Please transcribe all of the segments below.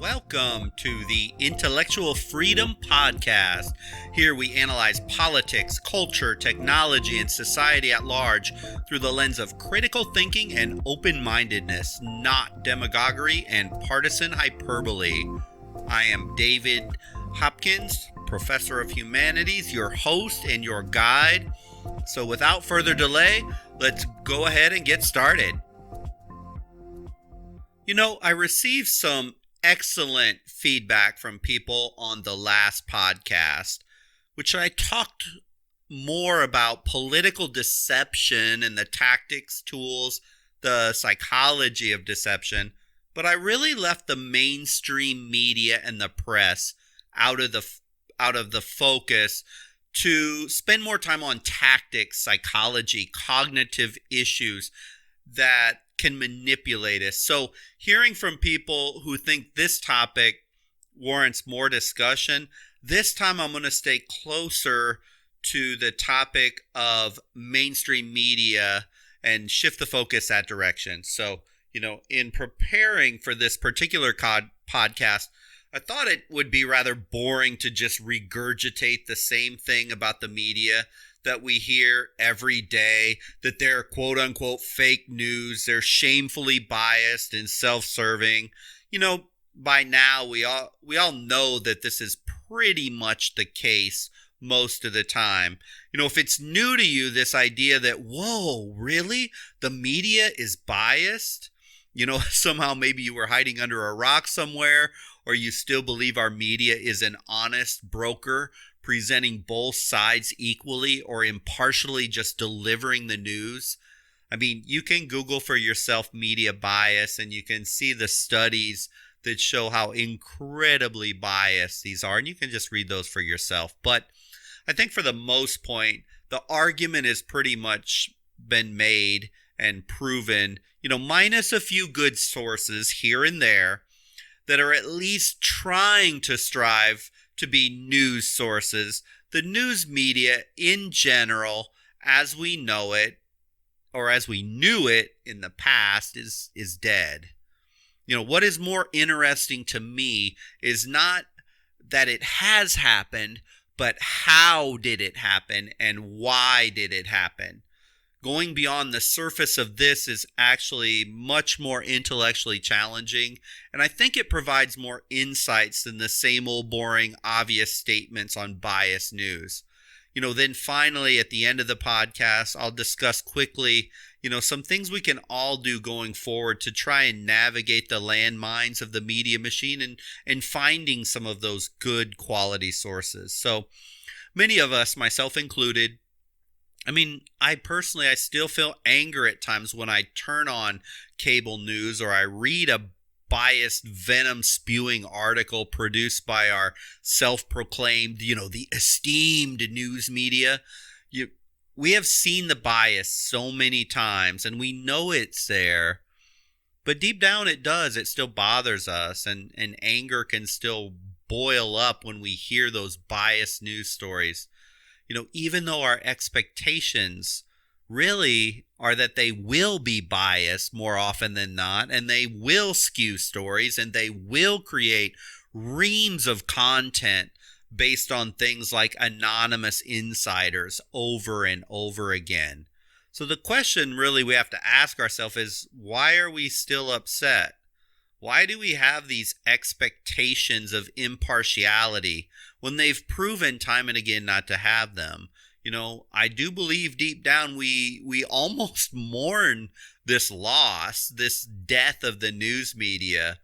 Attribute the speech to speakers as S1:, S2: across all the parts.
S1: Welcome to the Intellectual Freedom Podcast. Here we analyze politics, culture, technology, and society at large through the lens of critical thinking and open-mindedness, not demagoguery and partisan hyperbole. I am David Hopkins, Professor of Humanities, your host and your guide. So without further delay, let's go ahead and get started. I received some excellent feedback from people on the last podcast, which I talked more about political deception and the tactics, tools, the psychology of deception, but I really left the mainstream media and the press out of the focus to spend more time on tactics, psychology, cognitive issues that can manipulate us. So hearing from people who think this topic warrants more discussion, this time I'm going to stay closer to the topic of mainstream media and shift the focus that direction. So, in preparing for this particular podcast, I thought it would be rather boring to just regurgitate the same thing about the media that we hear every day, that they're quote unquote fake news, they're shamefully biased and self-serving. By now we all know that this is pretty much the case most of the time. If it's new to you, this idea that, whoa, really? The media is biased? Somehow maybe you were hiding under a rock somewhere, or you still believe our media is an honest broker presenting both sides equally or impartially just delivering the news. I mean, you can Google for yourself media bias and you can see the studies that show how incredibly biased these are, and you can just read those for yourself. But I think for the most point, the argument has pretty much been made and proven, minus a few good sources here and there that are at least trying to strive to be news sources. The news media in general, as we know it, or as we knew it in the past, is dead. What is more interesting to me is not that it has happened, but how did it happen and why did it happen? Going beyond the surface of this is actually much more intellectually challenging, and I think it provides more insights than the same old boring, obvious statements on biased news. Then finally, at the end of the podcast, I'll discuss quickly, some things we can all do going forward to try and navigate the landmines of the media machine and finding some of those good quality sources. So many of us, myself included, I still feel anger at times when I turn on cable news or I read a biased, venom-spewing article produced by our self-proclaimed, the esteemed news media. We have seen the bias so many times and we know it's there, but deep down it does. It still bothers us, and anger can still boil up when we hear those biased news stories. Even though our expectations really are that they will be biased more often than not, and they will skew stories, and they will create reams of content based on things like anonymous insiders over and over again. So the question really we have to ask ourselves is, why are we still upset? Why do we have these expectations of impartiality when they've proven time and again not to have them? I do believe deep down we almost mourn this loss, this death of the news media.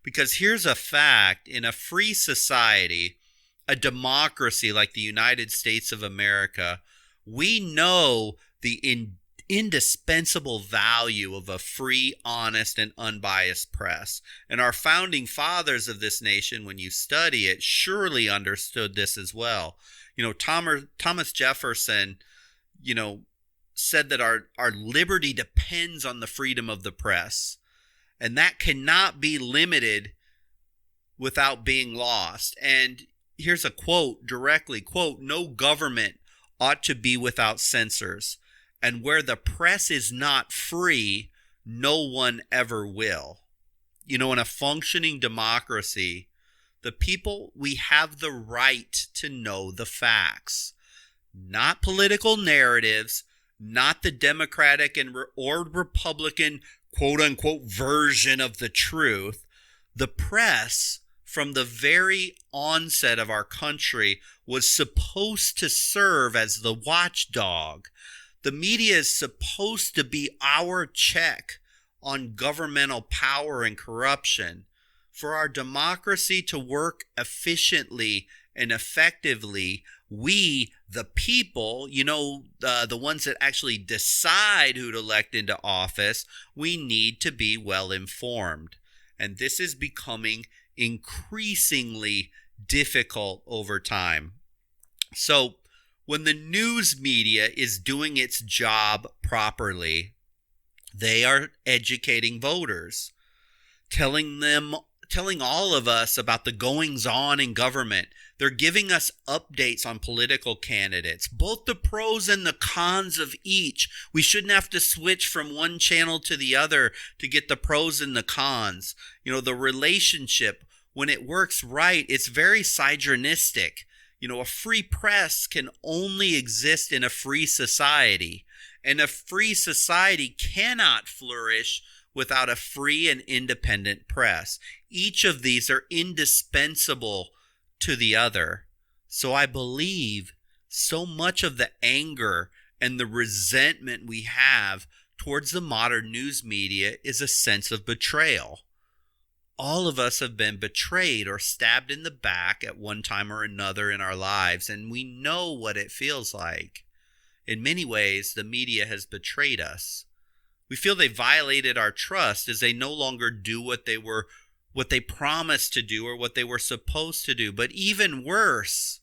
S1: Because here's a fact: in a free society, a democracy like the United States of America, we know the indispensable value of a free, honest, and unbiased press. And our founding fathers of this nation, when you study it, surely understood this as well. Thomas Jefferson, said that our liberty depends on the freedom of the press. And that cannot be limited without being lost. And here's a quote directly, quote, "No government ought to be without censors. And where the press is not free, no one ever will." In a functioning democracy, the people, we have the right to know the facts, not political narratives, not the Democratic or Republican quote unquote version of the truth. The press, from the very onset of our country, was supposed to serve as the watchdog. The media is supposed to be our check on governmental power and corruption. For our democracy to work efficiently and effectively, we, the people, the ones that actually decide who to elect into office, we need to be well informed. And this is becoming increasingly difficult over time. So when the news media is doing its job properly, they are educating voters, telling all of us about the goings-on in government. They're giving us updates on political candidates, both the pros and the cons of each. We shouldn't have to switch from one channel to the other to get the pros and the cons. The relationship, when it works right, it's very synergistic. A free press can only exist in a free society, and a free society cannot flourish without a free and independent press. Each of these are indispensable to the other. So I believe so much of the anger and the resentment we have towards the modern news media is a sense of betrayal. All of us have been betrayed or stabbed in the back at one time or another in our lives, and we know what it feels like. In many ways, the media has betrayed us. We feel they violated our trust as they no longer do what they promised to do or what they were supposed to do. But even worse,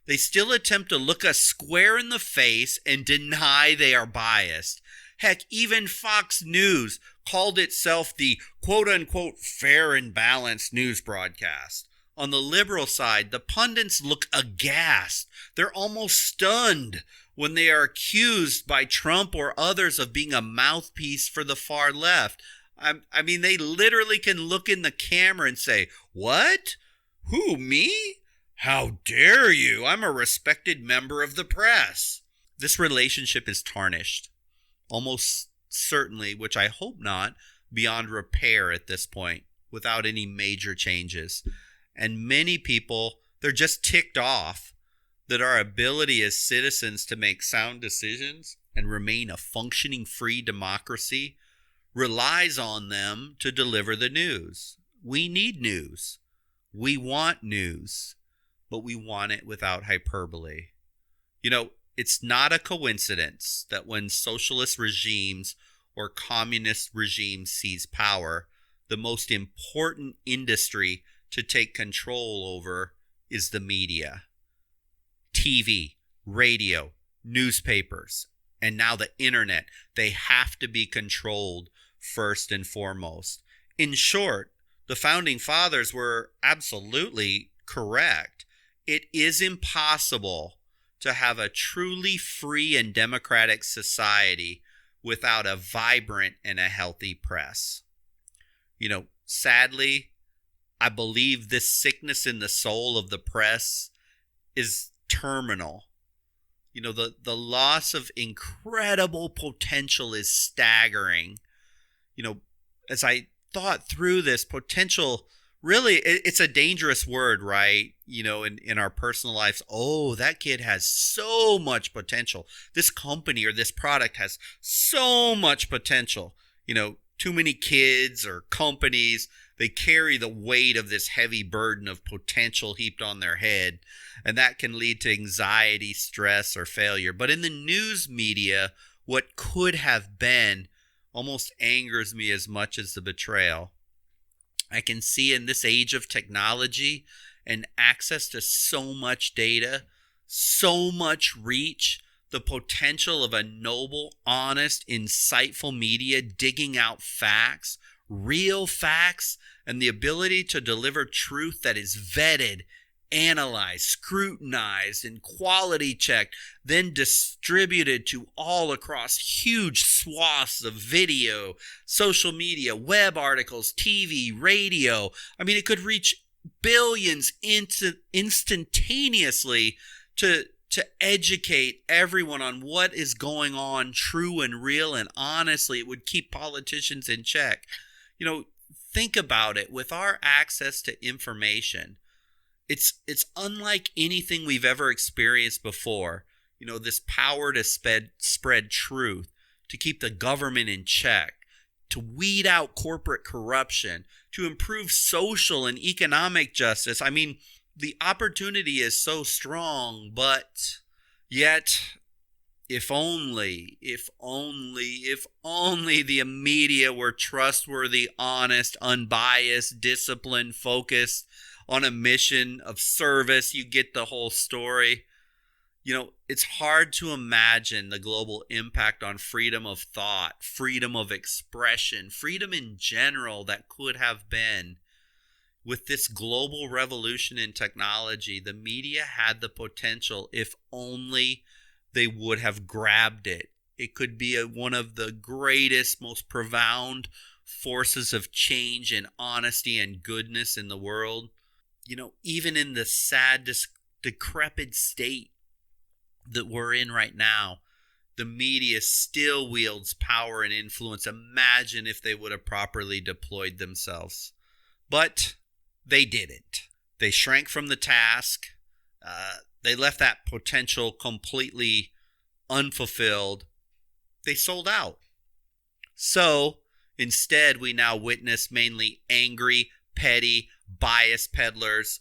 S1: they still attempt to look us square in the face and deny they are biased. Heck, even Fox News called itself the quote-unquote fair and balanced news broadcast. On the liberal side, the pundits look aghast. They're almost stunned when they are accused by Trump or others of being a mouthpiece for the far left. I mean, they literally can look in the camera and say, "What? Who, me? How dare you? I'm a respected member of the press." This relationship is tarnished, almost certainly, which I hope not, beyond repair at this point, without any major changes. And many people, they're just ticked off that our ability as citizens to make sound decisions and remain a functioning free democracy relies on them to deliver the news. We need news. We want news, but we want it without hyperbole. It's not a coincidence that when socialist regimes or communist regimes seize power, the most important industry to take control over is the media. TV, radio, newspapers, and now the internet. They have to be controlled first and foremost. In short, the founding fathers were absolutely correct. It is impossible to have a truly free and democratic society without a vibrant and a healthy press. Sadly, I believe this sickness in the soul of the press is terminal. The loss of incredible potential is staggering. As I thought through this potential, really, it's a dangerous word, right? In our personal lives. Oh, that kid has so much potential. This company or this product has so much potential. Too many kids or companies, they carry the weight of this heavy burden of potential heaped on their head. And that can lead to anxiety, stress, or failure. But in the news media, what could have been almost angers me as much as the betrayal. I can see in this age of technology and access to so much data, so much reach, the potential of a noble, honest, insightful media digging out facts, real facts, and the ability to deliver truth that is vetted analyzed, scrutinized, and quality checked, then distributed to all across huge swaths of video, social media, web articles, TV, radio. I mean, it could reach billions instantaneously to educate everyone on what is going on, true and real, and honestly, it would keep politicians in check. Think about it. With our access to information, it's unlike anything we've ever experienced before. This power to spread truth, to keep the government in check, to weed out corporate corruption, to improve social and economic justice. I mean, the opportunity is so strong, but yet, if only the media were trustworthy, honest, unbiased, disciplined, focused on a mission of service, you get the whole story. It's hard to imagine the global impact on freedom of thought, freedom of expression, freedom in general that could have been. With this global revolution in technology, the media had the potential, if only they would have grabbed it. It could be one of the greatest, most profound forces of change and honesty and goodness in the world. Even in the sad, decrepit state that we're in right now, the media still wields power and influence. Imagine if they would have properly deployed themselves. But they didn't. They shrank from the task. They left that potential completely unfulfilled. They sold out. So instead, we now witness mainly angry, petty, biased peddlers.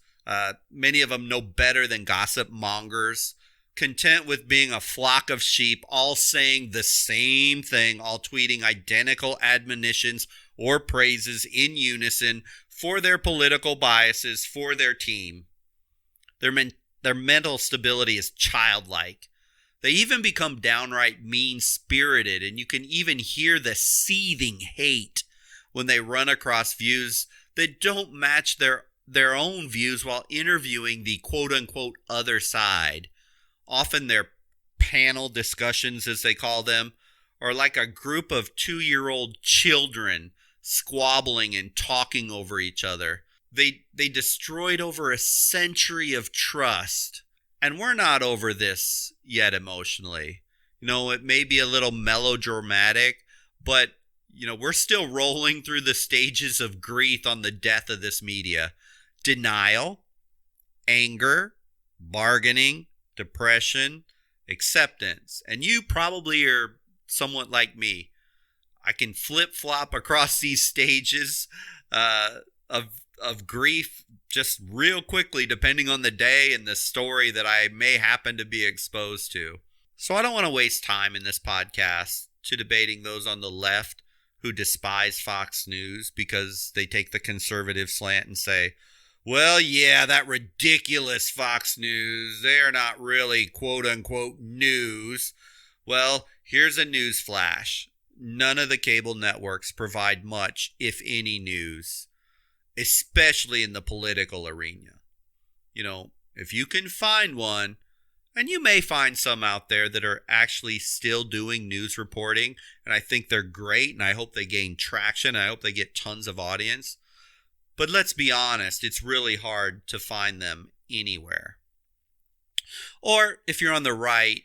S1: Many of them no better than gossip mongers, content with being a flock of sheep, all saying the same thing, all tweeting identical admonitions or praises in unison for their political biases, for their team. Their mental stability is childlike. They even become downright mean-spirited, and you can even hear the seething hate when they run across views that don't match their own views while interviewing the quote-unquote other side. Often their panel discussions, as they call them, are like a group of 2-year-old children squabbling and talking over each other. They destroyed over a century of trust. And we're not over this yet emotionally. It may be a little melodramatic, but, we're still rolling through the stages of grief on the death of this media. Denial, anger, bargaining, depression, acceptance. And you probably are somewhat like me. I can flip-flop across these stages of grief just real quickly, depending on the day and the story that I may happen to be exposed to. So I don't want to waste time in this podcast to debating those on the left who despise Fox News because they take the conservative slant and say, well, yeah, that ridiculous Fox News, they're not really quote-unquote news. Well, here's a news flash. None of the cable networks provide much, if any, news, especially in the political arena. If you can find one, and you may find some out there that are actually still doing news reporting, and I think they're great, and I hope they gain traction. I hope they get tons of audience. But let's be honest, it's really hard to find them anywhere. Or if you're on the right,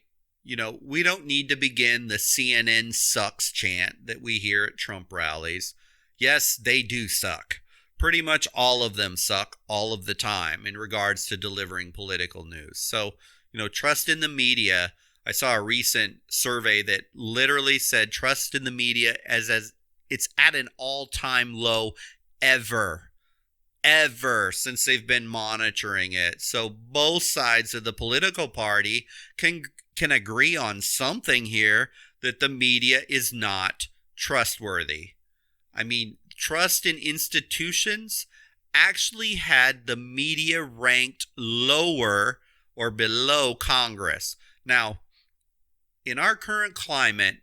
S1: we don't need to begin the CNN sucks chant that we hear at Trump rallies. Yes, they do suck. Pretty much all of them suck all of the time in regards to delivering political news. So, trust in the media. I saw a recent survey that literally said trust in the media as it's at an all-time low ever since they've been monitoring it. So both sides of the political party can agree on something here, that the media is not trustworthy. I mean, trust in institutions actually had the media ranked lower or below Congress. Now, in our current climate,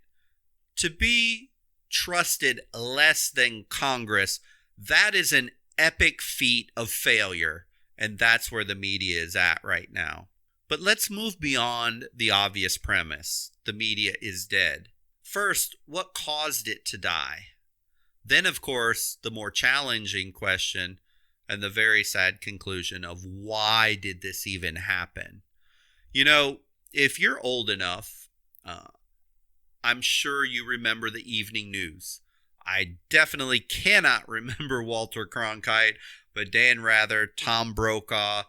S1: to be trusted less than Congress, that is an epic feat of failure. And that's where the media is at right now. But let's move beyond the obvious premise. The media is dead. First, what caused it to die? Then, of course, the more challenging question and the very sad conclusion of why did this even happen? You know, if you're old enough, I'm sure you remember the evening news. I definitely cannot remember Walter Cronkite, but Dan Rather, Tom Brokaw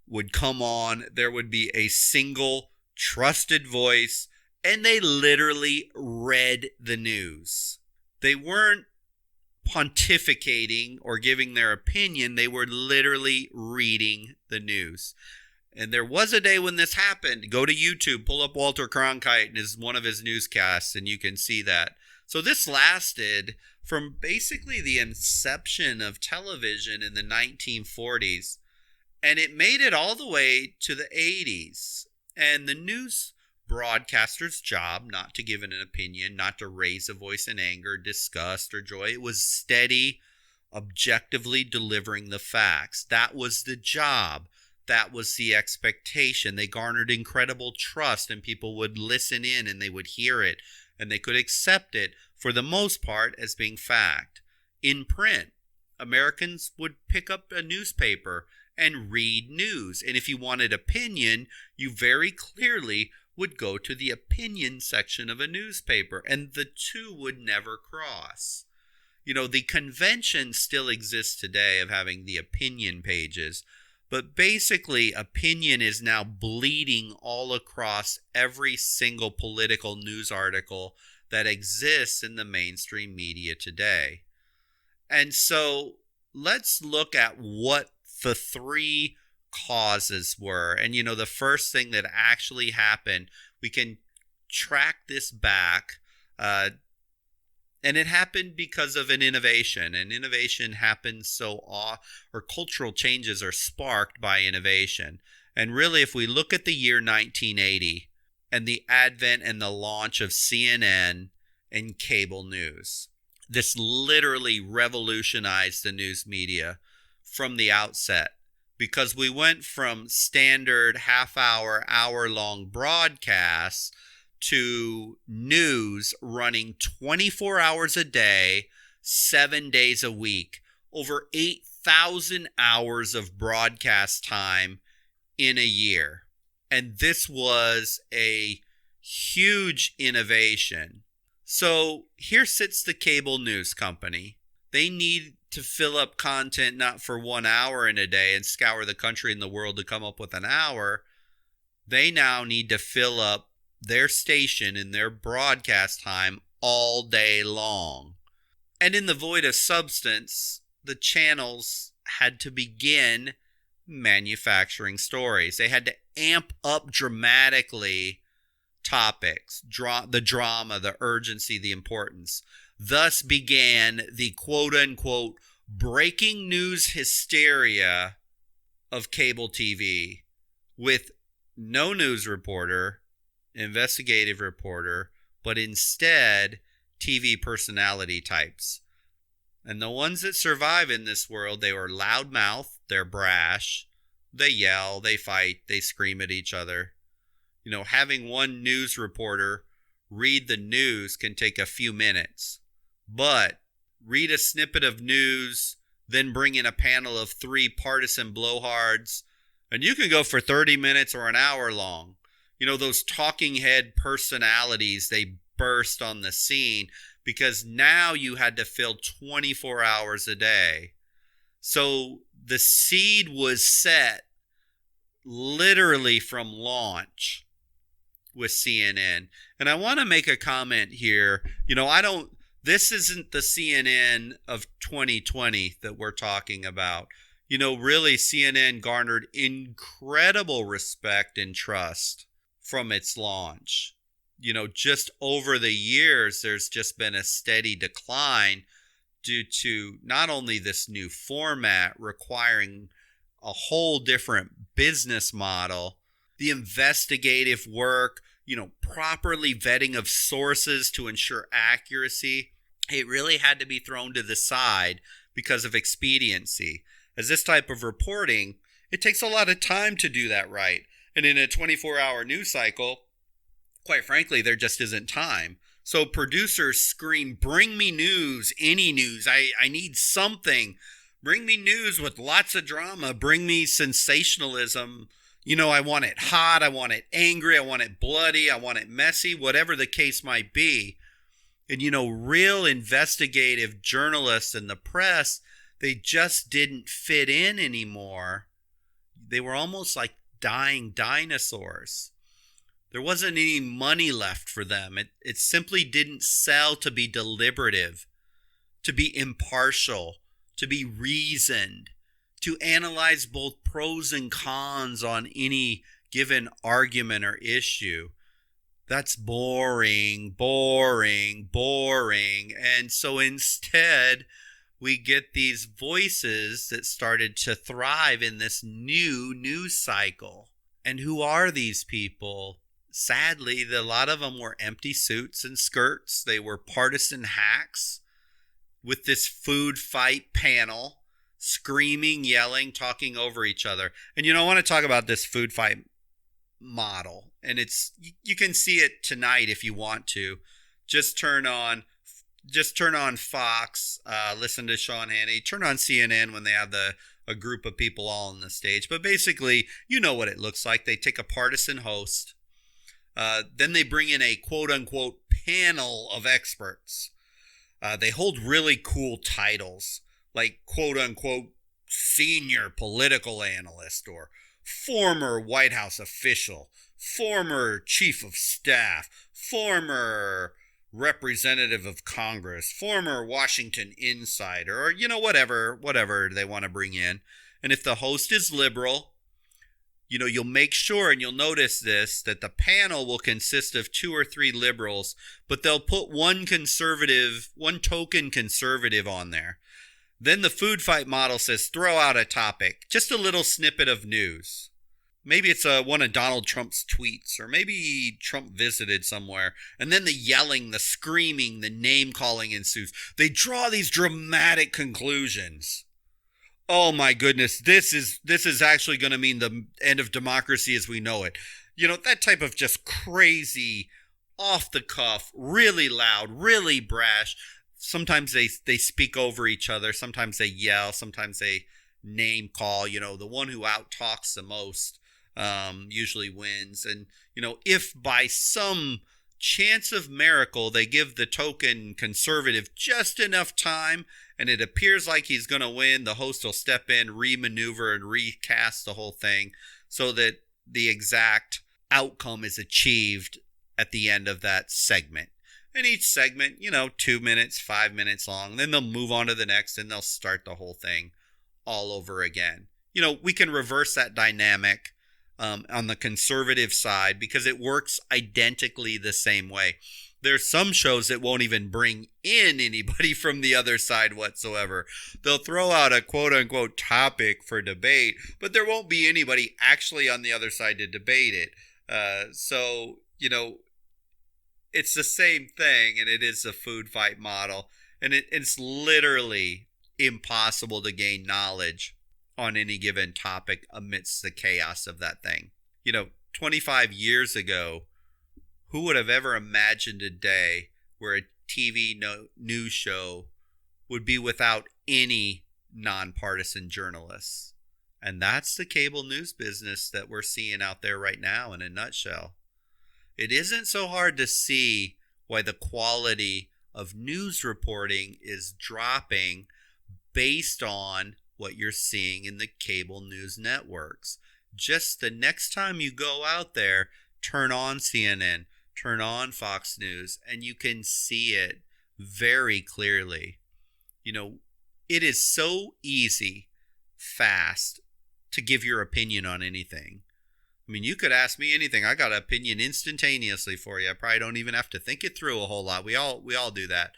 S1: would come on. There would be a single trusted voice, and they literally read the news. They weren't pontificating or giving their opinion. They were literally reading the news. And there was a day when this happened. Go to YouTube, pull up Walter Cronkite and one of his newscasts, and you can see that. So this lasted from basically the inception of television in the 1940s, and it made it all the way to the 80s. And the news broadcaster's job, not to give an opinion, not to raise a voice in anger, disgust, or joy. It was steady, objectively delivering the facts. That was the job. That was the expectation. They garnered incredible trust, and people would listen in and they would hear it, and they could accept it for the most part as being fact. In print, Americans would pick up a newspaper and read news. And if you wanted opinion, you very clearly would go to the opinion section of a newspaper, and the two would never cross. You know, the convention still exists today of having the opinion pages, but basically opinion is now bleeding all across every single political news article that exists in the mainstream media today. And so let's look at what the three causes were. And you know, the first thing that actually happened, we can track this back, and it happened because of an innovation. And innovation happens or cultural changes are sparked by innovation. And really, if we look at the year 1980 and the advent and the launch of CNN and cable news, this literally revolutionized the news media from the outset, because we went from standard half-hour, hour-long broadcasts to news running 24 hours a day, 7 days a week, over 8,000 hours of broadcast time in a year. And this was a huge innovation. So here sits the cable news company. They need to fill up content not for 1 hour in a day and scour the country and the world to come up with an hour. They now need to fill up their station and their broadcast time all day long. And in the void of substance, the channels had to begin manufacturing stories. They had to amp up dramatically topics, the drama, the urgency, the importance. Thus began the quote-unquote breaking news hysteria of cable TV, with no news reporter, investigative reporter, but instead TV personality types. And the ones that survive in this world, they were loudmouth, they're brash, they yell, they fight, they scream at each other. You know, having one news reporter read the news can take a few minutes, but read a snippet of news, then bring in a panel of 3 partisan blowhards, and you can go for 30 minutes or an hour long. You know, those talking head personalities, they burst on the scene because now you had to fill 24 hours a day. So the seed was set literally from launch with CNN. And I want to make a comment here. You know, this isn't the CNN of 2020 that we're talking about. You know, really, CNN garnered incredible respect and trust from its launch. You know, just over the years, there's just been a steady decline due to not only this new format requiring a whole different business model, the investigative work, you know, properly vetting of sources to ensure accuracy. It really had to be thrown to the side because of expediency, as this type of reporting, It takes a lot of time to do that right. And in a 24-hour news cycle, quite frankly, there just isn't time. So producers scream, bring me news, any news. I need something. Bring me news with lots of drama. Bring me sensationalism. I want it hot. I want it angry. I want it bloody. I want it messy, whatever the case might be. And, real investigative journalists and the press, they just didn't fit in anymore. They were almost like dying dinosaurs. There wasn't any money left for them. It simply didn't sell to be deliberative, to be impartial, to be reasoned, to analyze both pros and cons on any given argument or issue. That's boring. And so instead, we get these voices that started to thrive in this new news cycle. And who are these people? Sadly, a lot of them were empty suits and skirts. They were partisan hacks with this food fight panel, screaming, yelling, talking over each other. And I want to talk about this food fight model. And you can see it tonight if you want to. Just turn on Fox, listen to Sean Hannity, turn on CNN when they have a group of people all on the stage. But basically, you know what it looks like. They take a partisan host. Then they bring in a quote-unquote panel of experts. They hold really cool titles like quote-unquote senior political analyst or former White House official, former chief of staff, former representative of Congress, former Washington insider, or, whatever they want to bring in. And if the host is liberal, you'll make sure, and you'll notice this, that the panel will consist of 2 or 3 liberals, but they'll put one token conservative on there. Then the food fight model says, throw out a topic, just a little snippet of news. Maybe it's one of Donald Trump's tweets, or maybe Trump visited somewhere. And then the yelling, the screaming, the name calling ensues. They draw these dramatic conclusions. Oh my goodness, this is actually going to mean the end of democracy as we know it. That type of just crazy, off the cuff, really loud, really brash. Sometimes they speak over each other. Sometimes they yell. Sometimes they name call. The one who out talks the most usually wins. And, if by some chance of miracle they give the token conservative just enough time and it appears like he's going to win, the host will step in, remaneuver, and recast the whole thing so that the exact outcome is achieved at the end of that segment. And each segment, 2 minutes, 5 minutes long. Then they'll move on to the next and they'll start the whole thing all over again. We can reverse that dynamic on the conservative side because it works identically the same way. There's some shows that won't even bring in anybody from the other side whatsoever. They'll throw out a quote-unquote topic for debate, but there won't be anybody actually on the other side to debate it. So, it's the same thing, and it is a food fight model. And it's literally impossible to gain knowledge on any given topic amidst the chaos of that thing. 25 years ago, who would have ever imagined a day where a TV news show would be without any nonpartisan journalists? And that's the cable news business that we're seeing out there right now in a nutshell. It isn't so hard to see why the quality of news reporting is dropping based on what you're seeing in the cable news networks. Just the next time you go out there, turn on CNN, turn on Fox News, and you can see it very clearly. It is so easy, fast, to give your opinion on anything. You could ask me anything. I got an opinion instantaneously for you. I probably don't even have to think it through a whole lot. We all do that.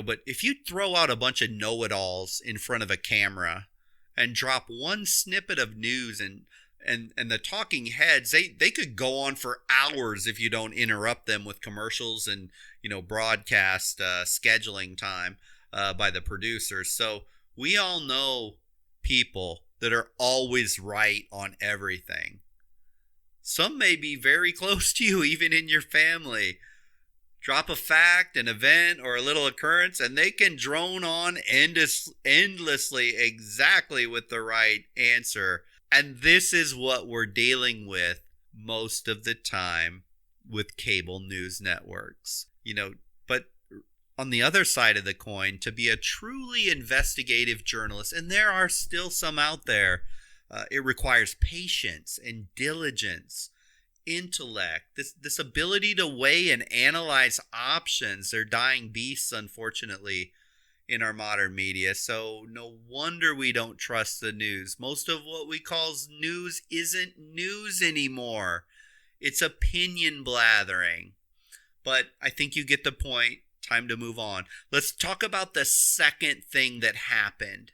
S1: But if you throw out a bunch of know-it-alls in front of a camera and drop one snippet of news and the talking heads, they could go on for hours if you don't interrupt them with commercials and, broadcast scheduling time by the producers. So we all know people that are always right on everything. Some may be very close to you, even in your family. Drop a fact, an event, or a little occurrence, and they can drone on endlessly exactly with the right answer. And this is what we're dealing with most of the time with cable news networks. But on the other side of the coin, to be a truly investigative journalist, and there are still some out there, it requires patience and diligence, intellect, this ability to weigh and analyze options. They're dying beasts, unfortunately, in our modern media. So no wonder we don't trust the news. Most of what we call news isn't news anymore. It's opinion blathering. But I think you get the point. Time to move on. Let's talk about the second thing that happened.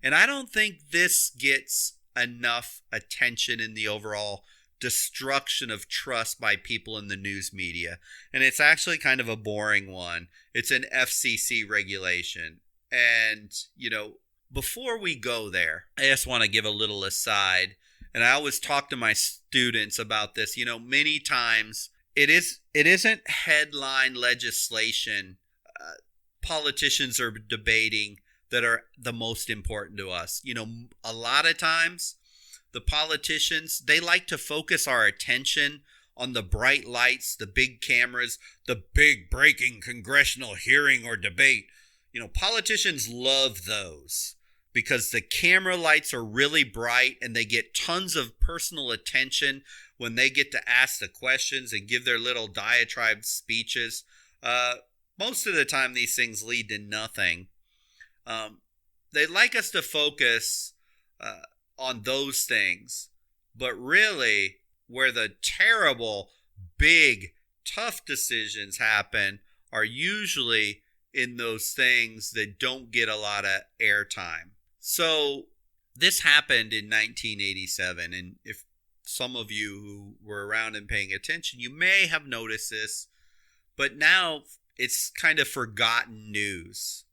S1: And I don't think this gets enough attention in the overall destruction of trust by people in the news media. And it's actually kind of a boring one. It's an FCC regulation. And, before we go there, I just want to give a little aside. And I always talk to my students about this. Many times it isn't headline legislation politicians are debating that are the most important to us. A lot of times the politicians, they like to focus our attention on the bright lights, the big cameras, the big breaking congressional hearing or debate. Politicians love those because the camera lights are really bright and they get tons of personal attention when they get to ask the questions and give their little diatribe speeches. Most of the time, these things lead to nothing. They'd like us to focus on those things, but really, where the terrible, big, tough decisions happen are usually in those things that don't get a lot of airtime. So this happened in 1987, and if some of you who were around and paying attention, you may have noticed this, but now it's kind of forgotten news.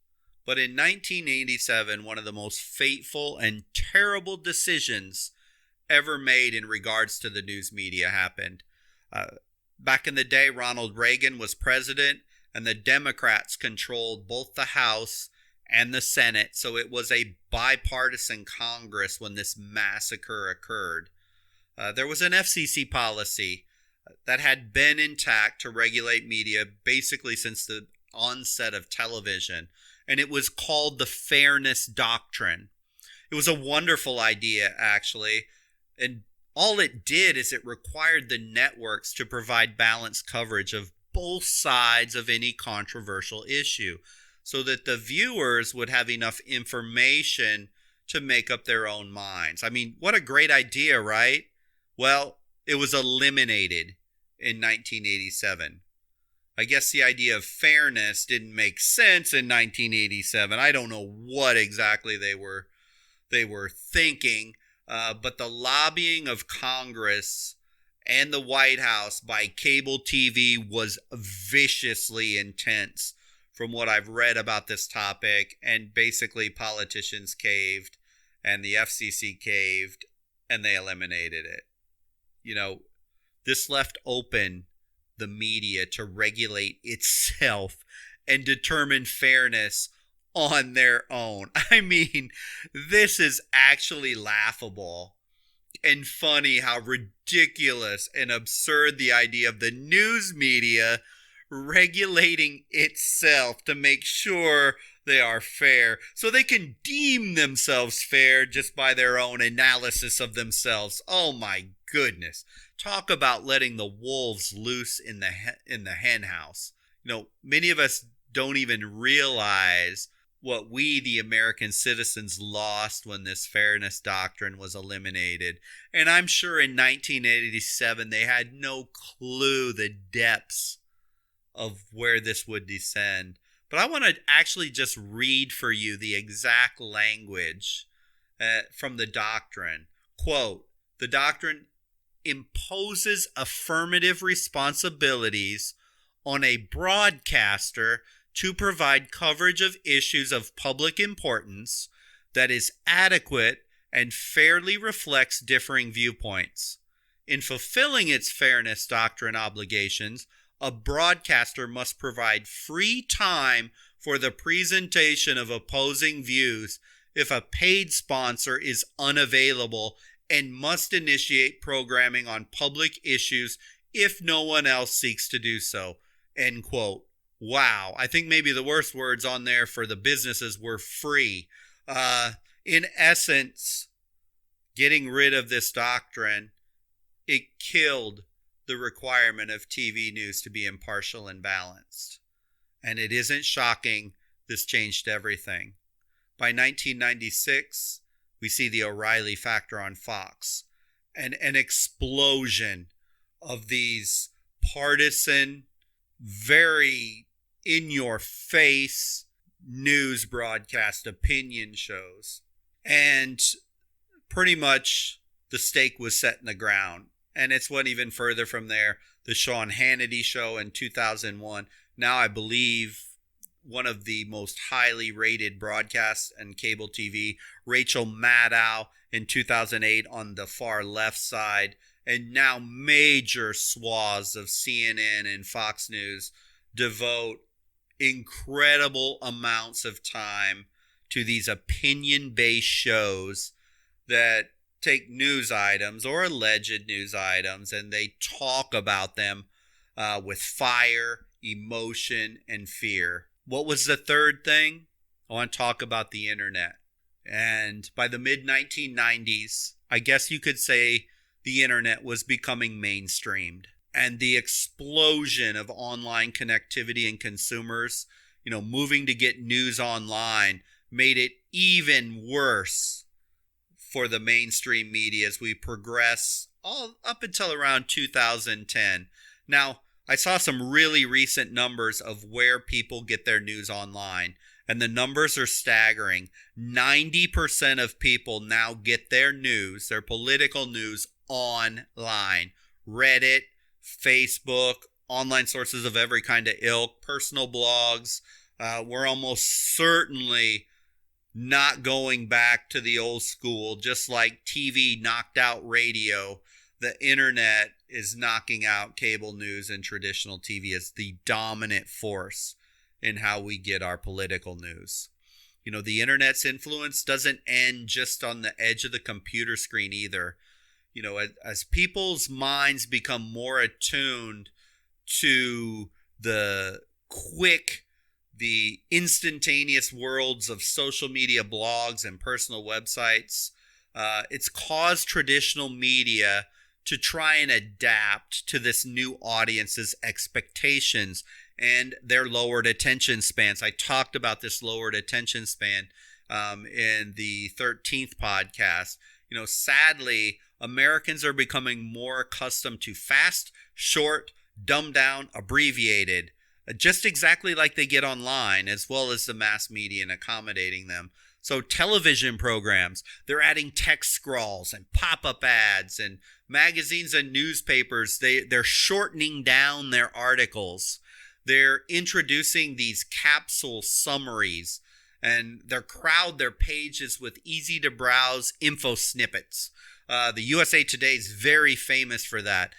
S1: But in 1987, one of the most fateful and terrible decisions ever made in regards to the news media happened. Back in the day, Ronald Reagan was president, and the Democrats controlled both the House and the Senate, so it was a bipartisan Congress when this massacre occurred. There was an FCC policy that had been intact to regulate media basically since the onset of television, and it was called the Fairness Doctrine. It was a wonderful idea, actually, and all it did is it required the networks to provide balanced coverage of both sides of any controversial issue so that the viewers would have enough information to make up their own minds. I mean, what a great idea, right? Well, it was eliminated in 1987. I guess the idea of fairness didn't make sense in 1987. I don't know what exactly they were thinking, but the lobbying of Congress and the White House by cable TV was viciously intense from what I've read about this topic, and basically politicians caved and the FCC caved and they eliminated it. This left open the media to regulate itself and determine fairness on their own. I mean, this is actually laughable and funny how ridiculous and absurd the idea of the news media regulating itself to make sure they are fair, so they can deem themselves fair just by their own analysis of themselves. Oh my goodness. Talk about letting the wolves loose in the hen house. Many of us don't even realize what we, the American citizens, lost when this fairness doctrine was eliminated. And I'm sure in 1987 they had no clue the depths of where this would descend. But I want to actually just read for you the exact language from the doctrine. Quote, the doctrine imposes affirmative responsibilities on a broadcaster to provide coverage of issues of public importance that is adequate and fairly reflects differing viewpoints. In fulfilling its fairness doctrine obligations, a broadcaster must provide free time for the presentation of opposing views if a paid sponsor is unavailable, and must initiate programming on public issues if no one else seeks to do so. End quote. Wow. I think maybe the worst words on there for the businesses were free. In essence, getting rid of this doctrine, it killed the requirement of TV news to be impartial and balanced. And it isn't shocking, this changed everything. By 1996, we see the O'Reilly factor on Fox, and an explosion of these partisan, very in-your-face news broadcast opinion shows. And pretty much the stake was set in the ground. And it's went even further from there. The Sean Hannity show in 2001. Now I believe one of the most highly rated broadcasts and cable TV. Rachel Maddow in 2008 on the far left side. And now major swaths of CNN and Fox News devote incredible amounts of time to these opinion-based shows that take news items or alleged news items, and they talk about them with fire, emotion, and fear. What was the third thing? I want to talk about the internet. And by the mid-1990s, I guess you could say the internet was becoming mainstreamed. And the explosion of online connectivity and consumers, moving to get news online, made it even worse for the mainstream media as we progress all up until around 2010. Now, I saw some really recent numbers of where people get their news online, and the numbers are staggering. 90% of people now get their news, their political news, online. Reddit, Facebook, online sources of every kind of ilk, personal blogs. We're almost certainly not going back to the old school. Just like TV knocked out radio, the internet is knocking out cable news and traditional TV as the dominant force in how we get our political news. The internet's influence doesn't end just on the edge of the computer screen either. As people's minds become more attuned to the instantaneous worlds of social media blogs and personal websites, it's caused traditional media to try and adapt to this new audience's expectations and their lowered attention spans. I talked about this lowered attention span in the 13th podcast. Sadly, Americans are becoming more accustomed to fast, short, dumbed down, abbreviated, just exactly like they get online, as well as the mass media and accommodating them. So television programs, they're adding text scrolls and pop-up ads, and magazines and newspapers, they're shortening down their articles. They're introducing these capsule summaries, and they're crowd their pages with easy-to-browse info snippets. The USA Today is very famous for that.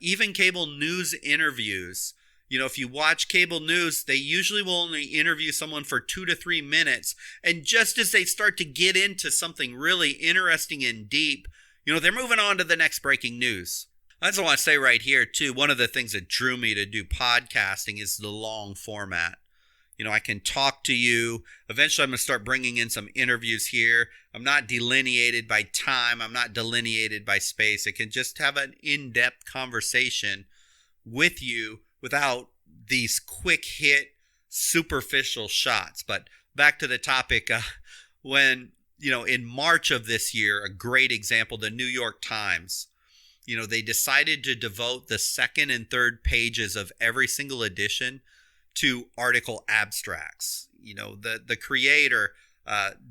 S1: Even cable news interviews. If you watch cable news, they usually will only interview someone for 2 to 3 minutes. And just as they start to get into something really interesting and deep, they're moving on to the next breaking news. I just want to say right here, too, one of the things that drew me to do podcasting is the long format. I can talk to you. Eventually, I'm going to start bringing in some interviews here. I'm not delineated by time. I'm not delineated by space. I can just have an in-depth conversation with you without these quick hit, superficial shots. But back to the topic, when, in March of this year, a great example, the New York Times, they decided to devote the second and third pages of every single edition to article abstracts. The creator,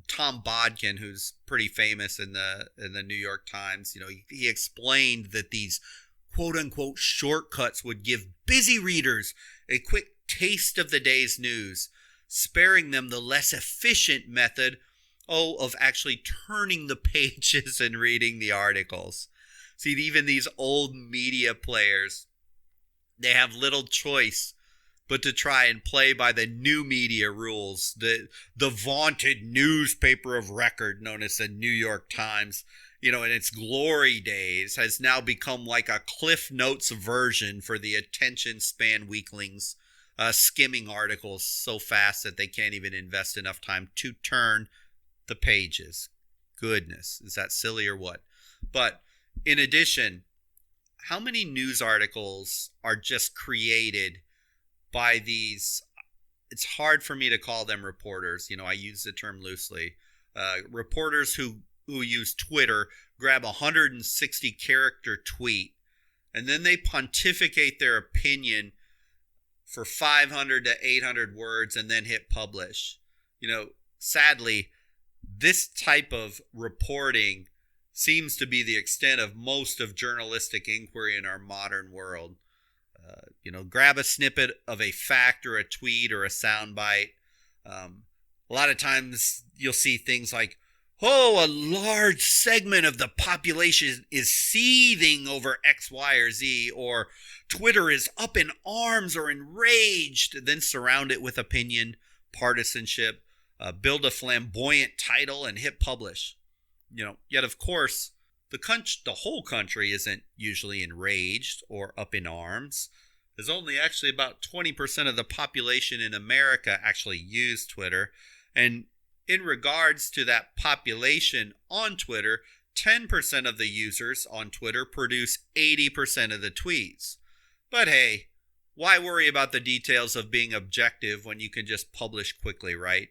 S1: Tom Bodkin, who's pretty famous in the New York Times, he explained that these quote-unquote shortcuts would give busy readers a quick taste of the day's news, sparing them the less efficient method Oh, of actually turning the pages and reading the articles. See, even these old media players, they have little choice but to try and play by the new media rules. The vaunted newspaper of record known as the New York Times, in its glory days, has now become like a Cliff Notes version for the attention span weaklings, skimming articles so fast that they can't even invest enough time to turn the pages. Goodness, is that silly or what? But in addition, how many news articles are just created by these? It's hard for me to call them reporters. I use the term loosely. Reporters who use Twitter grab a 160 character tweet and then they pontificate their opinion for 500 to 800 words and then hit publish. Sadly, this type of reporting seems to be the extent of most of journalistic inquiry in our modern world. Grab a snippet of a fact or a tweet or a soundbite. A lot of times you'll see things like, oh, a large segment of the population is seething over X, Y, or Z, or Twitter is up in arms or enraged. Then surround it with opinion, partisanship, build a flamboyant title, and hit publish. Yet of course, the whole country isn't usually enraged or up in arms. There's only actually about 20% of the population in America actually use Twitter. And in regards to that population on Twitter, 10% of the users on Twitter produce 80% of the tweets. But hey, why worry about the details of being objective when you can just publish quickly, right?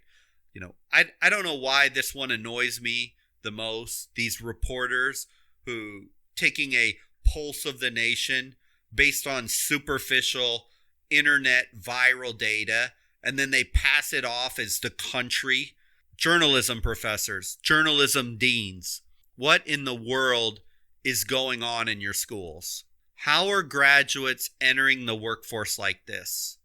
S1: I don't know why this one annoys me the most. These reporters who taking a pulse of the nation based on superficial internet viral data, and then they pass it off as the country. Journalism professors, journalism deans, what in the world is going on in your schools? How are graduates entering the workforce like this?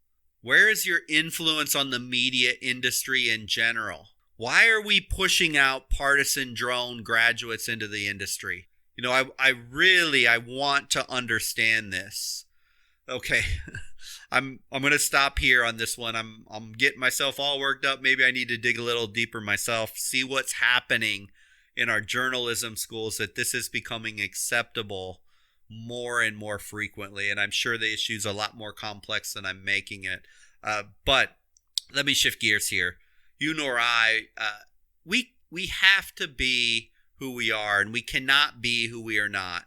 S1: Where is your influence on the media industry in general? Why are we pushing out partisan drone graduates into the industry? I want to understand this. Okay, I'm going to stop here on this one. I'm getting myself all worked up. Maybe I need to dig a little deeper myself, see what's happening in our journalism schools, that this is becoming acceptable more and more frequently. And I'm sure the issue's a lot more complex than I'm making it. But let me shift gears here. You nor I, we have to be who we are, and we cannot be who we are not.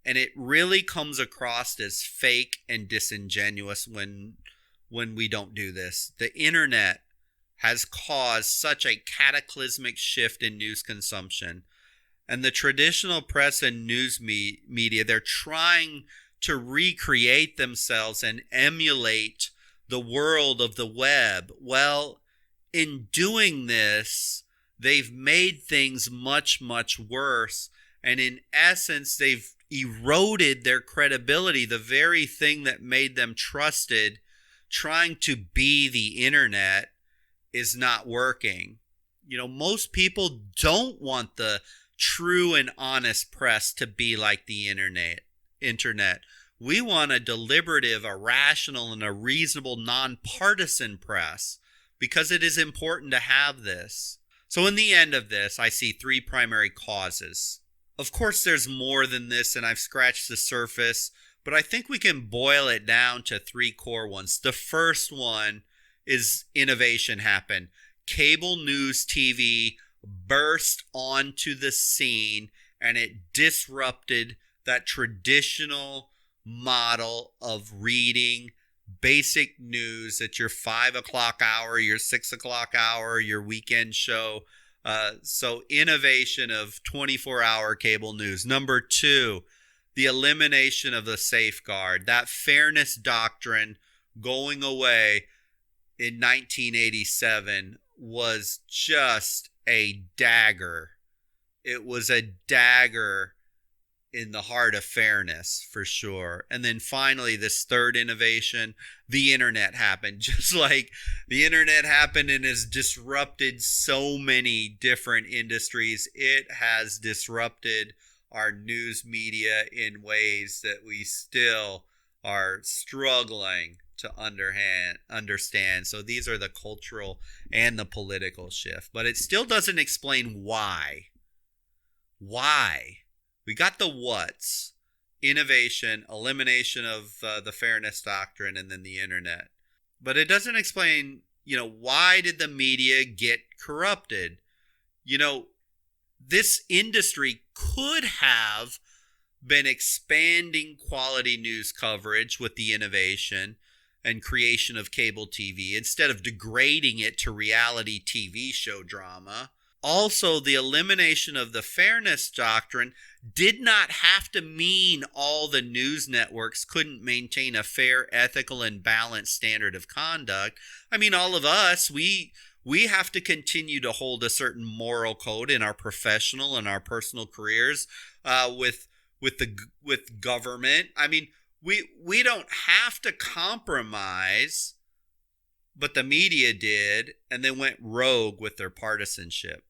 S1: And it really comes across as fake and disingenuous when we don't do this. The internet has caused such a cataclysmic shift in news consumption. And the traditional press and news media, they're trying to recreate themselves and emulate the world of the web. Well, in doing this, they've made things much, much worse. And in essence, they've eroded their credibility, the very thing that made them trusted. Trying to be the internet is not working. Most people don't want the true and honest press to be like the internet. We want a deliberative, a rational, and a reasonable, nonpartisan press because it is important to have this. So in the end of this, I see three primary causes. Of course, there's more than this, and I've scratched the surface, but I think we can boil it down to three core ones. The first one is innovation happened. Cable news TV burst onto the scene, and it disrupted that traditional model of reading basic news at your 5 o'clock hour, your 6 o'clock hour, your weekend show. So innovation of 24-hour cable news. Number two, the elimination of the safeguard. That fairness doctrine going away in 1987 was just a dagger. It was a dagger in the heart of fairness, for sure. And then finally, this third innovation, the internet happened. Just like the internet happened and has disrupted so many different industries, it has disrupted our news media in ways that we still are struggling to understand. So these are the cultural and the political shift, but it still doesn't explain why. Why? We got the what's: innovation, elimination of the fairness doctrine, and then the internet. But it doesn't explain, why did the media get corrupted? This industry could have been expanding quality news coverage with the innovation and creation of cable TV instead of degrading it to reality TV show drama. Also, the elimination of the fairness doctrine did not have to mean all the news networks couldn't maintain a fair, ethical, and balanced standard of conduct. I mean, all of us, we have to continue to hold a certain moral code in our professional and our personal careers with government. I mean, we don't have to compromise, but the media did, and they went rogue with their partisanship.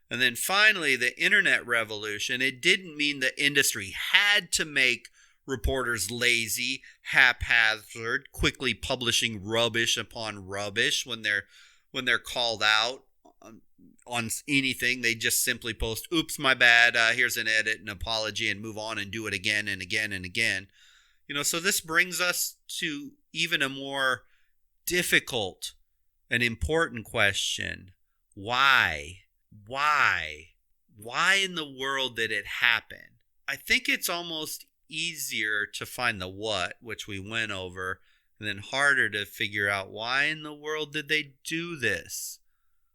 S1: And then finally, the internet revolution, it didn't mean the industry had to make reporters lazy, haphazard, quickly publishing rubbish upon rubbish when they're called out on anything. They just simply post, oops, my bad, here's an edit, an apology, and move on and do it again and again and again. So this brings us to even a more difficult and important question. Why? Why in the world did it happen? I think it's almost easier to find the what, which we went over, and then harder to figure out why in the world did they do this.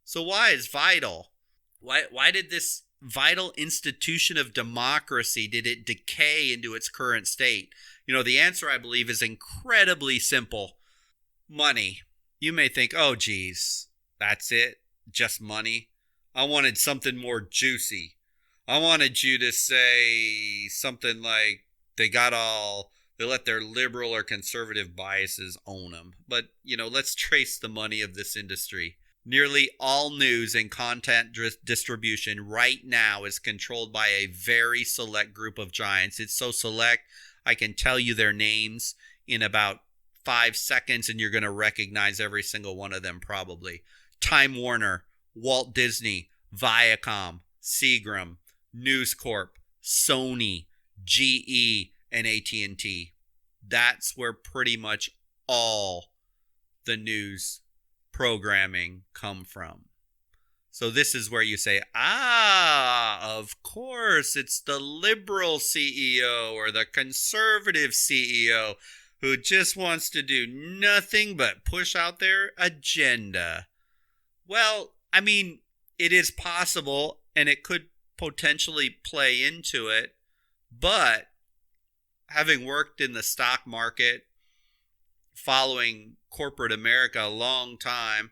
S1: So why is vital? Why did this vital institution of democracy, did it decay into its current state? The answer, I believe, is incredibly simple. Money. You may think, oh, geez, that's it? Just money? I wanted something more juicy. I wanted you to say something like they let their liberal or conservative biases own them. But, let's trace the money of this industry. Nearly all news and content distribution right now is controlled by a very select group of giants. It's so select, I can tell you their names in about 5 seconds, and you're going to recognize every single one of them probably. Time Warner, Walt Disney, Viacom, Seagram, News Corp, Sony, GE, and AT&T. That's where pretty much all the news programming come from. So this is where you say, of course, it's the liberal CEO or the conservative CEO who just wants to do nothing but push out their agenda. Well, I mean, it is possible, and it could potentially play into it, but having worked in the stock market, following corporate America a long time,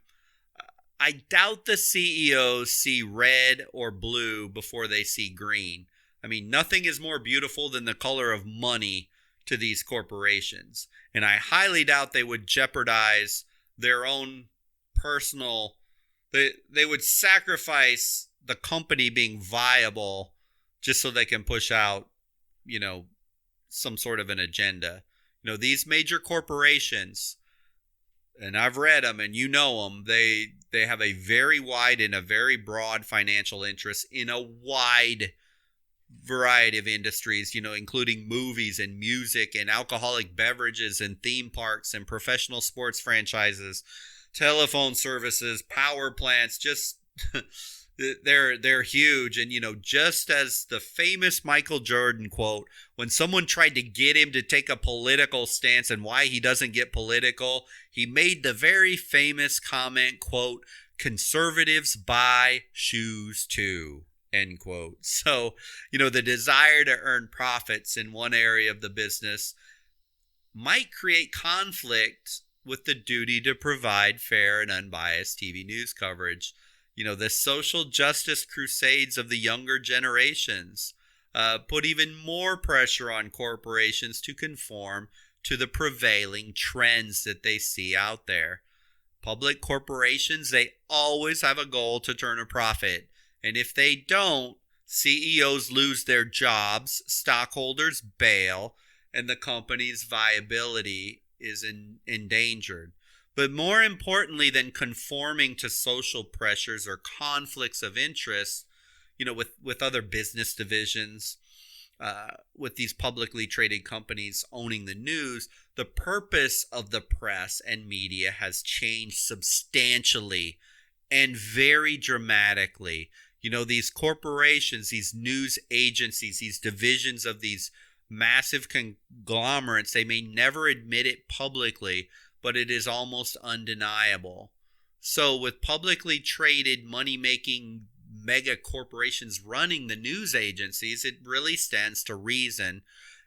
S1: I doubt the CEOs see red or blue before they see green. I mean, nothing is more beautiful than the color of money to these corporations. And I highly doubt they would jeopardize their own personal... They would sacrifice the company being viable just so they can push out, some sort of an agenda. These major corporations, and I've read them and them, they have a very wide and a very broad financial interest in a wide variety of industries, including movies and music and alcoholic beverages and theme parks and professional sports franchises, telephone services, power plants, just they're huge. And just as the famous Michael Jordan quote, when someone tried to get him to take a political stance and why he doesn't get political, he made the very famous comment, quote, "Conservatives buy shoes too," end quote. So, the desire to earn profits in one area of the business might create conflict with the duty to provide fair and unbiased TV news coverage. The social justice crusades of the younger generations, put even more pressure on corporations to conform to the prevailing trends that they see out there. Public corporations, they always have a goal to turn a profit. And if they don't, CEOs lose their jobs, stockholders bail, and the company's viability is endangered. But more importantly than conforming to social pressures or conflicts of interest, with other business divisions, with these publicly traded companies owning the news, the purpose of the press and media has changed substantially and very dramatically. These corporations, these news agencies, these divisions of these massive conglomerates, they may never admit it publicly, but it is almost undeniable. So with publicly traded money-making mega corporations running the news agencies, it really stands to reason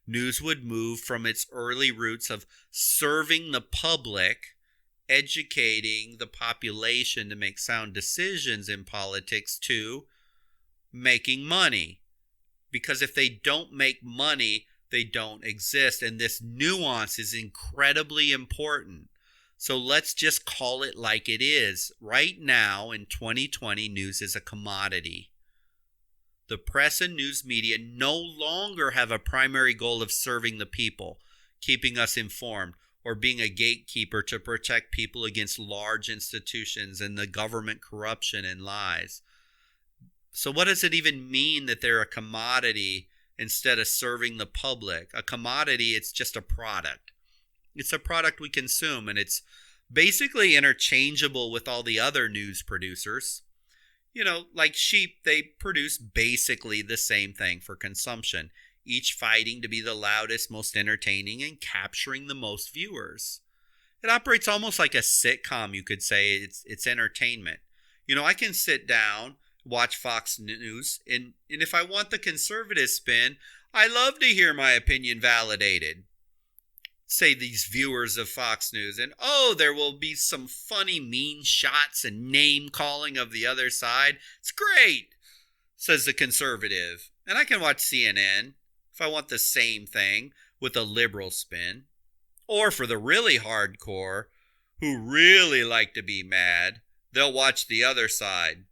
S1: news would move from its early roots of serving the public, educating the population to make sound decisions in politics, to making money. Because if they don't make money, they don't exist. And this nuance is incredibly important. So let's just call it like it is. Right now in 2020, news is a commodity. The press and news media no longer have a primary goal of serving the people, keeping us informed, or being a gatekeeper to protect people against large institutions and the government corruption and lies. So what does it even mean that they're a commodity instead of serving the public? A commodity, it's just a product. It's a product we consume, and it's basically interchangeable with all the other news producers. Like sheep, they produce basically the same thing for consumption, each fighting to be the loudest, most entertaining, and capturing the most viewers. It operates almost like a sitcom, you could say. It's entertainment. I can sit down, watch Fox News, and if I want the conservative spin, I love to hear my opinion validated. Say these viewers of Fox News, and there will be some funny mean shots and name calling of the other side. It's great, says the conservative. And I can watch CNN if I want the same thing with a liberal spin. Or for the really hardcore who really like to be mad, they'll watch the other side.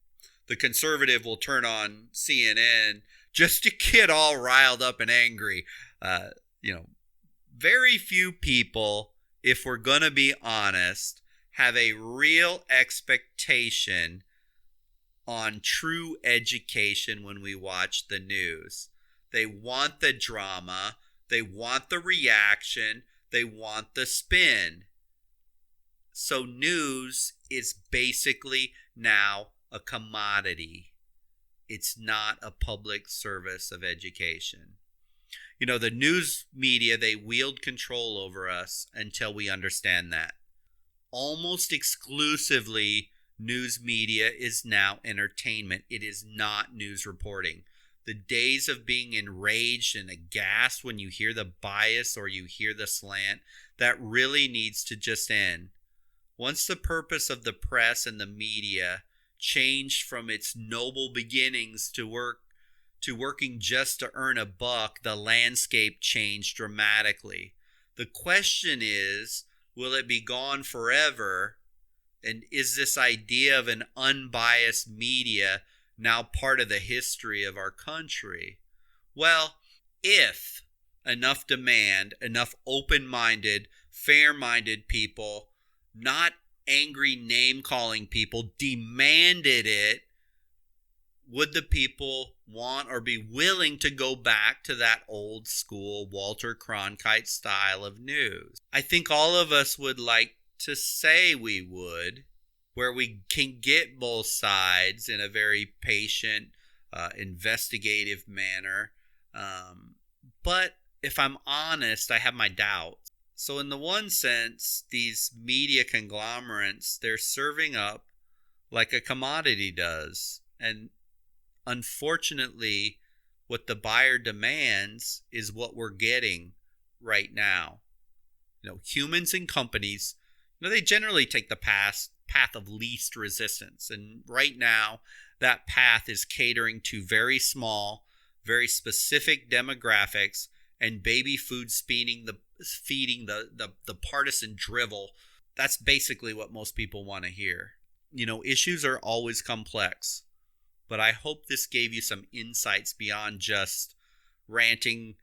S1: The conservative will turn on CNN just to get all riled up and angry. Very few people, if we're going to be honest, have a real expectation on true education when we watch the news. They want the drama, they want the reaction, they want the spin. So news is basically now a commodity. It's not a public service of education. The news media, they wield control over us until we understand that. Almost exclusively, news media is now entertainment. It is not news reporting. The days of being enraged and aghast when you hear the bias or you hear the slant, that really needs to just end. Once the purpose of the press and the media changed from its noble beginnings to working just to earn a buck, the landscape changed dramatically. The question is, will it be gone forever? And is this idea of an unbiased media now part of the history of our country? Well, if enough demand, enough open-minded, fair-minded people, not angry name-calling people, demanded it, would the people want or be willing to go back to that old school Walter Cronkite style of news? I think all of us would like to say we would, where we can get both sides in a very patient, investigative manner. But if I'm honest, I have my doubts. So in the one sense, these media conglomerates, they're serving up like a commodity does. And unfortunately, what the buyer demands is what we're getting right now. Humans and companies, they generally take the path of least resistance. And right now, that path is catering to very small, very specific demographics, and baby food feeding the partisan drivel. That's basically what most people want to hear. Issues are always complex, but I hope this gave you some insights beyond just ranting.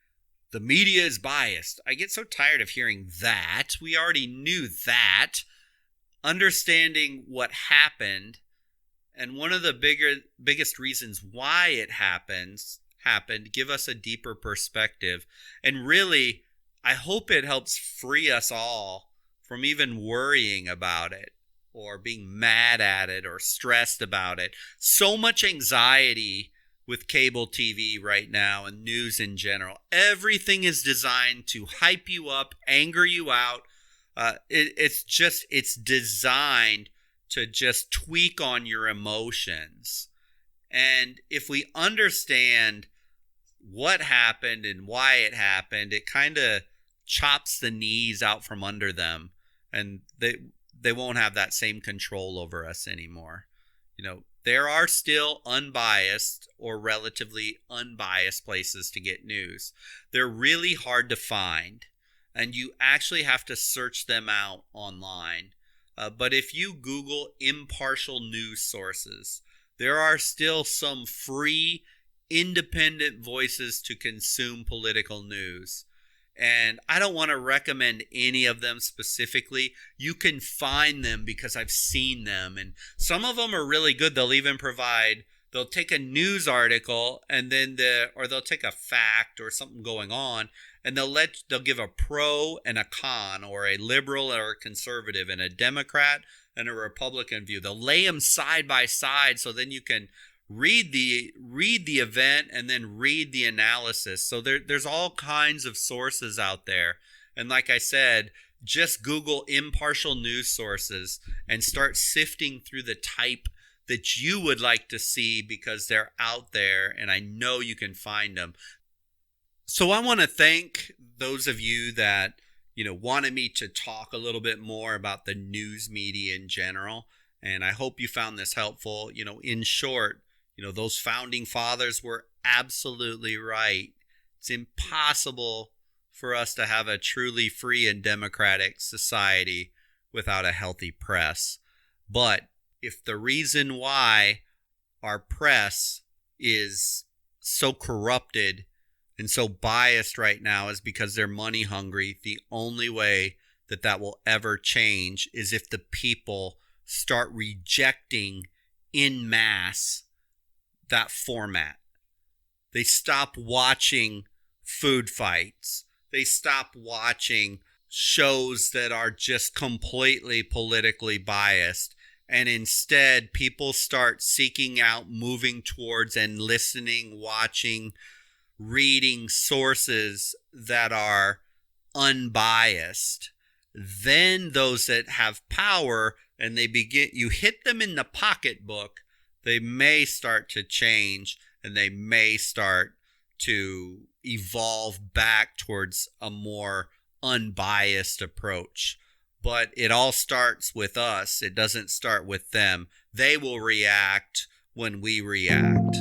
S1: The media is biased. I get so tired of hearing that. We already knew that. Understanding what happened, and one of the biggest reasons why it happened, give us a deeper perspective. And really, I hope it helps free us all from even worrying about it or being mad at it or stressed about it. So much anxiety with cable TV right now and news in general. Everything is designed to hype you up, anger you out. It's designed to just tweak on your emotions. And if we understand what happened and why it happened, it kind of chops the knees out from under them, and they won't have that same control over us anymore. There are still unbiased or relatively unbiased places to get news. They're really hard to find, and you actually have to search them out online. But if you Google impartial news sources, there are still some free, independent voices to consume political news. And I don't want to recommend any of them specifically. You can find them because I've seen them. And some of them are really good. They'll take a news article and then they'll take a fact or something going on, and they'll give a pro and a con, or a liberal or a conservative, and a Democrat and a Republican view. They'll lay them side by side, so then you can read the event and then read the analysis. So there's all kinds of sources out there. And like I said, just Google impartial news sources and start sifting through the type that you would like to see, because they're out there and I know you can find them. So I want to thank those of you that wanted me to talk a little bit more about the news media in general, and I hope you found this helpful. In short, those founding fathers were absolutely right. It's impossible for us to have a truly free and democratic society without a healthy press. But if the reason why our press is so corrupted and so biased right now is because they're money hungry, the only way that will ever change is if the people start rejecting en masse that format. They stop watching food fights. They stop watching shows that are just completely politically biased. And instead, people start seeking out, moving towards, and listening, watching, reading sources that are unbiased. Then those that have power, and you hit them in the pocketbook, they may start to change, and they may start to evolve back towards a more unbiased approach. But it all starts with us. It doesn't start with them. They will react when we react.